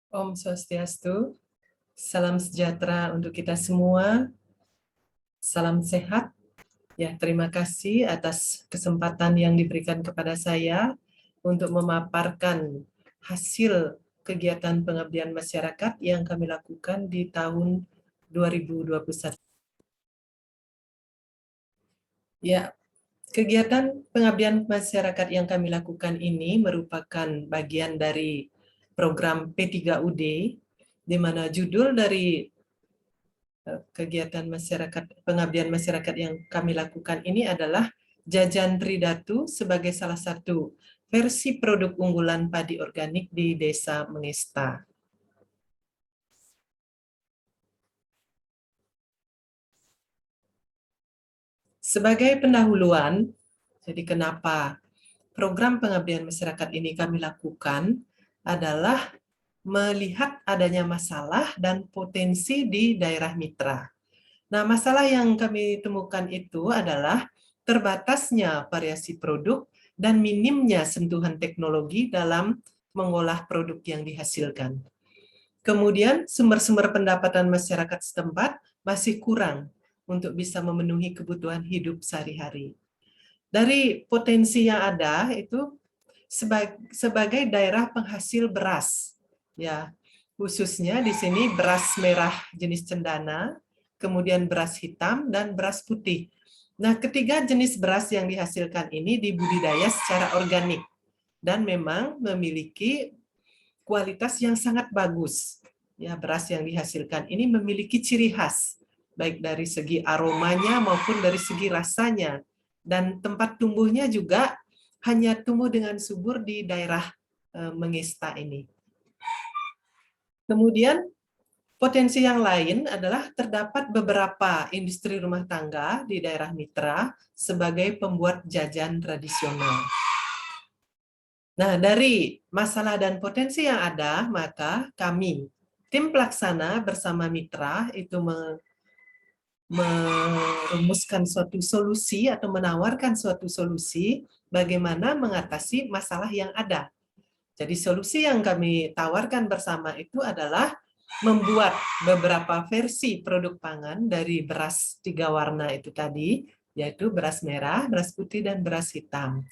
Om Swastiastu, salam sejahtera untuk kita semua, salam sehat. Ya, terima kasih atas kesempatan yang diberikan kepada saya untuk memaparkan hasil kegiatan pengabdian masyarakat yang kami lakukan di tahun 2021. Ya, kegiatan pengabdian masyarakat yang kami lakukan ini merupakan bagian dari program P3UD, di mana judul dari kegiatan pengabdian masyarakat yang kami lakukan ini adalah Jajan Tridatu sebagai salah satu versi produk unggulan padi organik di Desa Mengesta. Sebagai pendahuluan, jadi kenapa program pengabdian masyarakat ini kami lakukan adalah melihat adanya masalah dan potensi di daerah mitra. Nah, masalah yang kami temukan itu adalah terbatasnya variasi produk dan minimnya sentuhan teknologi dalam mengolah produk yang dihasilkan. Kemudian, sumber-sumber pendapatan masyarakat setempat masih kurang untuk bisa memenuhi kebutuhan hidup sehari-hari. Dari potensi yang ada itu sebagai daerah penghasil beras, ya, khususnya di sini beras merah jenis cendana, kemudian beras hitam dan beras putih. Nah, ketiga jenis beras yang dihasilkan ini dibudidaya secara organik dan memang memiliki kualitas yang sangat bagus. Ya, beras yang dihasilkan ini memiliki ciri khas, baik dari segi aromanya maupun dari segi rasanya. Dan tempat tumbuhnya juga hanya tumbuh dengan subur di daerah Mengesta ini. Kemudian potensi yang lain adalah terdapat beberapa industri rumah tangga di daerah mitra sebagai pembuat jajan tradisional. Nah, dari masalah dan potensi yang ada, maka kami, tim pelaksana bersama mitra, itu merumuskan suatu solusi atau menawarkan suatu solusi bagaimana mengatasi masalah yang ada. Jadi solusi yang kami tawarkan bersama itu adalah membuat beberapa versi produk pangan dari beras 3 warna itu tadi, yaitu beras merah, beras putih, dan beras hitam.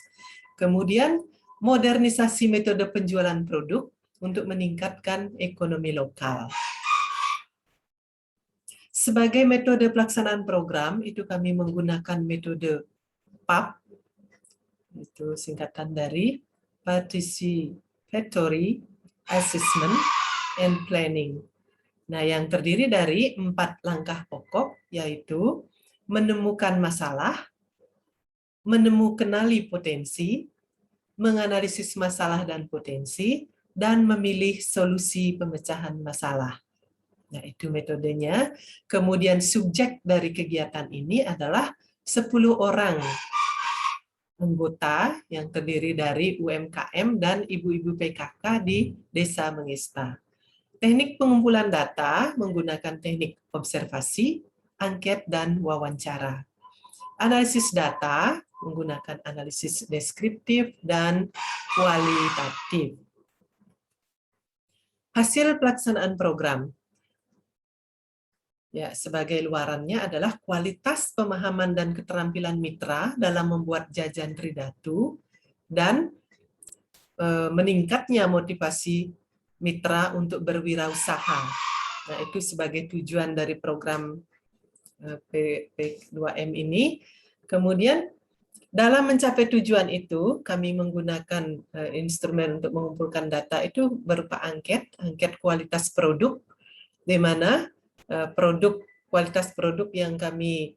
Kemudian modernisasi metode penjualan produk untuk meningkatkan ekonomi lokal. Sebagai metode pelaksanaan program, itu kami menggunakan metode PAP, itu singkatan dari Participatory Assessment and Planning. Nah, yang terdiri dari 4 langkah pokok, yaitu menemukan masalah, kenali potensi, menganalisis masalah dan potensi, dan memilih solusi pemecahan masalah. Nah, itu metodenya. Kemudian subjek dari kegiatan ini adalah 10 orang anggota yang terdiri dari UMKM dan ibu-ibu PKK di Desa Mengesta. Teknik pengumpulan data menggunakan teknik observasi, angket, dan wawancara. Analisis data menggunakan analisis deskriptif dan kualitatif. Hasil pelaksanaan program. Ya, sebagai luarannya adalah kualitas pemahaman dan keterampilan mitra dalam membuat jajan Tridatu dan meningkatnya motivasi mitra untuk berwirausaha. Nah, itu sebagai tujuan dari program P2M ini. Kemudian dalam mencapai tujuan itu, kami menggunakan instrumen untuk mengumpulkan data itu berupa angket kualitas produk, di mana kualitas produk yang kami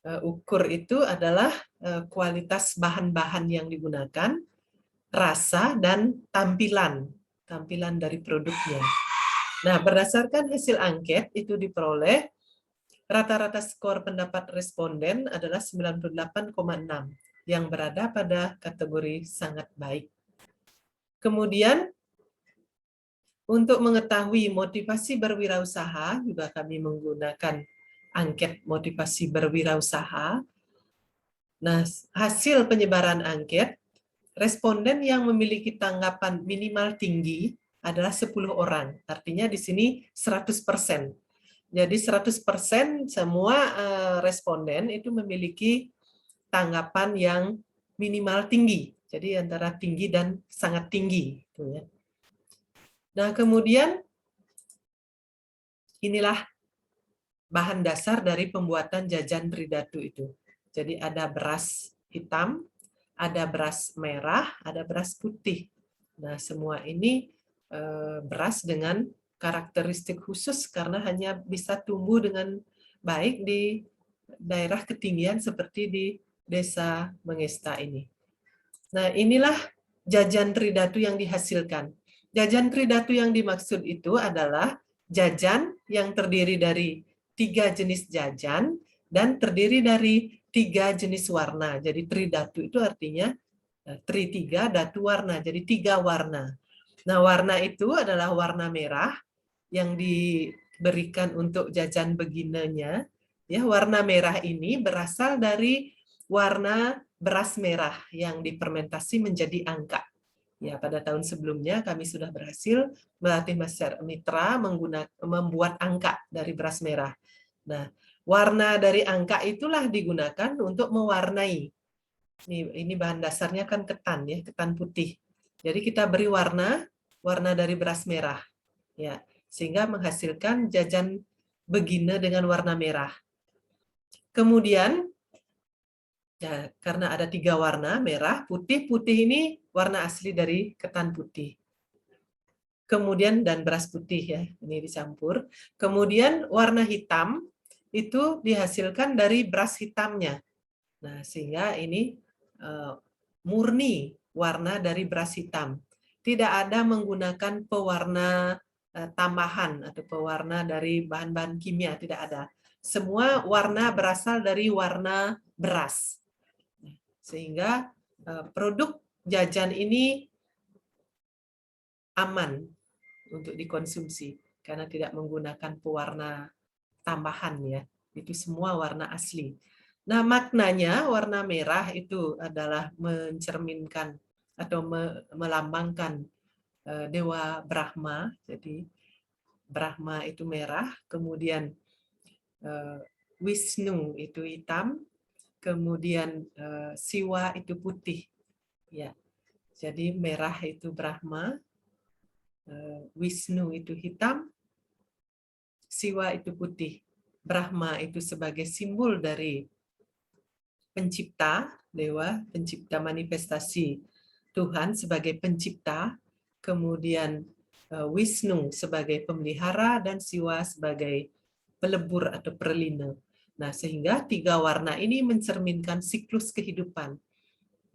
ukur itu adalah kualitas bahan-bahan yang digunakan, rasa, dan tampilan dari produknya. Nah, berdasarkan hasil angket itu diperoleh rata-rata skor pendapat responden adalah 98,6 yang berada pada kategori sangat baik. Kemudian untuk mengetahui motivasi berwirausaha juga kami menggunakan angket motivasi berwirausaha. Nah, hasil penyebaran angket, responden yang memiliki tanggapan minimal tinggi adalah 10 orang. Artinya di sini 100%. Jadi 100% semua responden itu memiliki tanggapan yang minimal tinggi. Jadi antara tinggi dan sangat tinggi. Nah, kemudian inilah bahan dasar dari pembuatan jajan Tridatu itu. Jadi ada beras hitam, ada beras merah, ada beras putih. Nah, semua ini beras dengan karakteristik khusus karena hanya bisa tumbuh dengan baik di daerah ketinggian seperti di Desa Mengesta ini. Nah, inilah jajan Tridatu yang dihasilkan. Jajan Tridatu yang dimaksud itu adalah jajan yang terdiri dari 3 jenis jajan dan terdiri dari 3 jenis warna. Jadi Tridatu itu artinya tri 3, datu warna, jadi 3 warna. Nah, warna itu adalah warna merah yang diberikan untuk jajan beginnernya. Ya, warna merah ini berasal dari warna beras merah yang difermentasi menjadi angka. Ya, pada tahun sebelumnya kami sudah berhasil melatih masyarakat mitra membuat angka dari beras merah. Nah, warna dari angka itulah digunakan untuk mewarnai. Ini bahan dasarnya kan ketan ya, ketan putih. Jadi kita beri warna dari beras merah. Ya, sehingga menghasilkan jajan begina dengan warna merah. Kemudian ya, karena ada 3 warna, merah, putih. Putih ini warna asli dari ketan putih. Kemudian dan beras putih ya, ini dicampur. Kemudian warna hitam itu dihasilkan dari beras hitamnya. Nah, sehingga ini murni warna dari beras hitam. Tidak ada menggunakan pewarna tambahan atau pewarna dari bahan-bahan kimia, tidak ada. Semua warna berasal dari warna beras. Sehingga produk jajan ini aman untuk dikonsumsi karena tidak menggunakan pewarna tambahan ya. Itu semua warna asli. Nah, maknanya warna merah itu adalah mencerminkan atau melambangkan Dewa Brahma. Jadi Brahma itu merah, kemudian Wisnu itu hitam, kemudian Siwa itu putih. Ya. Jadi merah itu Brahma, Wisnu itu hitam, Siwa itu putih. Brahma itu sebagai simbol dari pencipta, dewa, pencipta manifestasi Tuhan sebagai pencipta, kemudian Wisnu sebagai pemelihara, dan Siwa sebagai pelebur atau perlindung. Nah, sehingga 3 warna ini mencerminkan siklus kehidupan.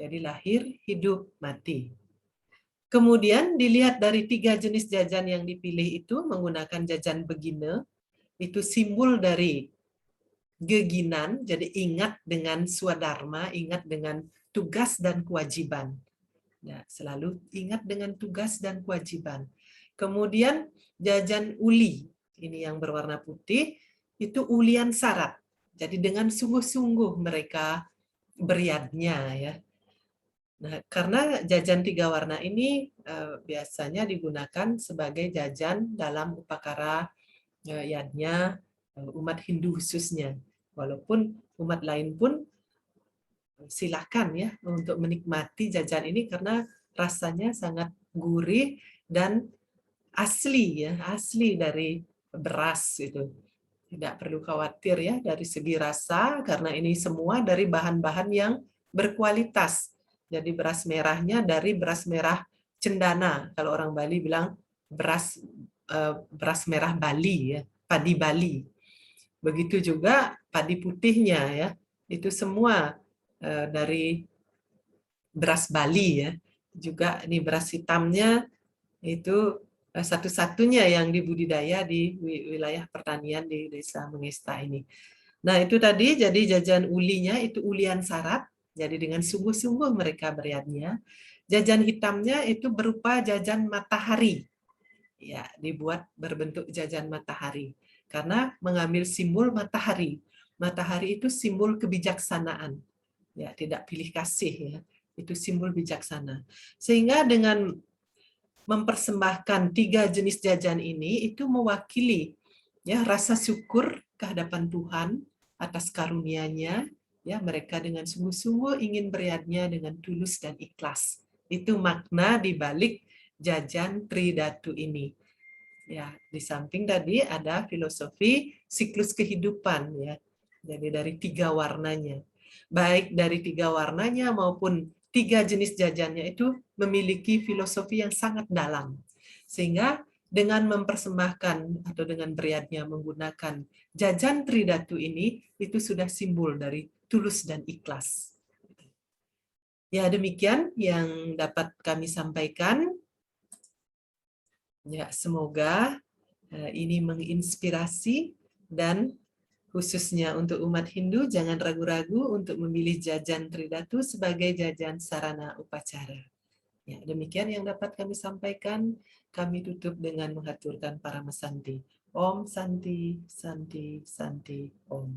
Jadi lahir, hidup, mati. Kemudian dilihat dari 3 jenis jajan yang dipilih itu menggunakan jajan begina, itu simbol dari geginan, jadi ingat dengan swadharma, ingat dengan tugas dan kewajiban. Ya, selalu ingat dengan tugas dan kewajiban. Kemudian jajan uli, ini yang berwarna putih, itu ulian syarat. Jadi dengan sungguh-sungguh mereka beriadnya ya. Nah, karena jajan 3 warna ini biasanya digunakan sebagai jajan dalam upacara yadnya umat Hindu khususnya. Walaupun umat lain pun silakan ya untuk menikmati jajan ini karena rasanya sangat gurih dan asli ya, asli dari beras itu. Tidak perlu khawatir ya dari segi rasa karena ini semua dari bahan-bahan yang berkualitas. Jadi beras merahnya dari beras merah cendana. Kalau orang Bali bilang beras merah Bali ya, padi Bali. Begitu juga padi putihnya ya. Itu semua dari beras Bali ya. Juga ini beras hitamnya itu satu-satunya yang dibudidaya di wilayah pertanian di Desa Mengesta ini. Nah, itu tadi jadi jajan ulinya itu ulian syarat. Jadi dengan sungguh-sungguh mereka beriadnya. Jajan hitamnya itu berupa jajan matahari. Ya, dibuat berbentuk jajan matahari. Karena mengambil simbol matahari. Matahari itu simbol kebijaksanaan. Ya, tidak pilih kasih ya. Itu simbol bijaksana. Sehingga dengan mempersembahkan 3 jenis jajan ini itu mewakili ya rasa syukur kehadapan Tuhan atas karunia-Nya, ya mereka dengan sungguh-sungguh ingin beriatnya dengan tulus dan ikhlas. Itu makna di balik jajan Tridatu ini. Ya, di samping tadi ada filosofi siklus kehidupan ya. Jadi dari 3 warnanya. Baik dari 3 warnanya maupun 3 jenis jajannya itu memiliki filosofi yang sangat dalam. Sehingga dengan mempersembahkan atau dengan beriatnya menggunakan jajan Tridatu ini, itu sudah simbol dari tulus dan ikhlas. Ya, demikian yang dapat kami sampaikan. Ya, semoga ini menginspirasi dan khususnya untuk umat Hindu jangan ragu-ragu untuk memilih jajan Tridatu sebagai jajan sarana upacara. Ya, demikian yang dapat kami sampaikan. Kami tutup dengan menghaturkan Paramasanti. Om Santi, Santi, Santi, Om.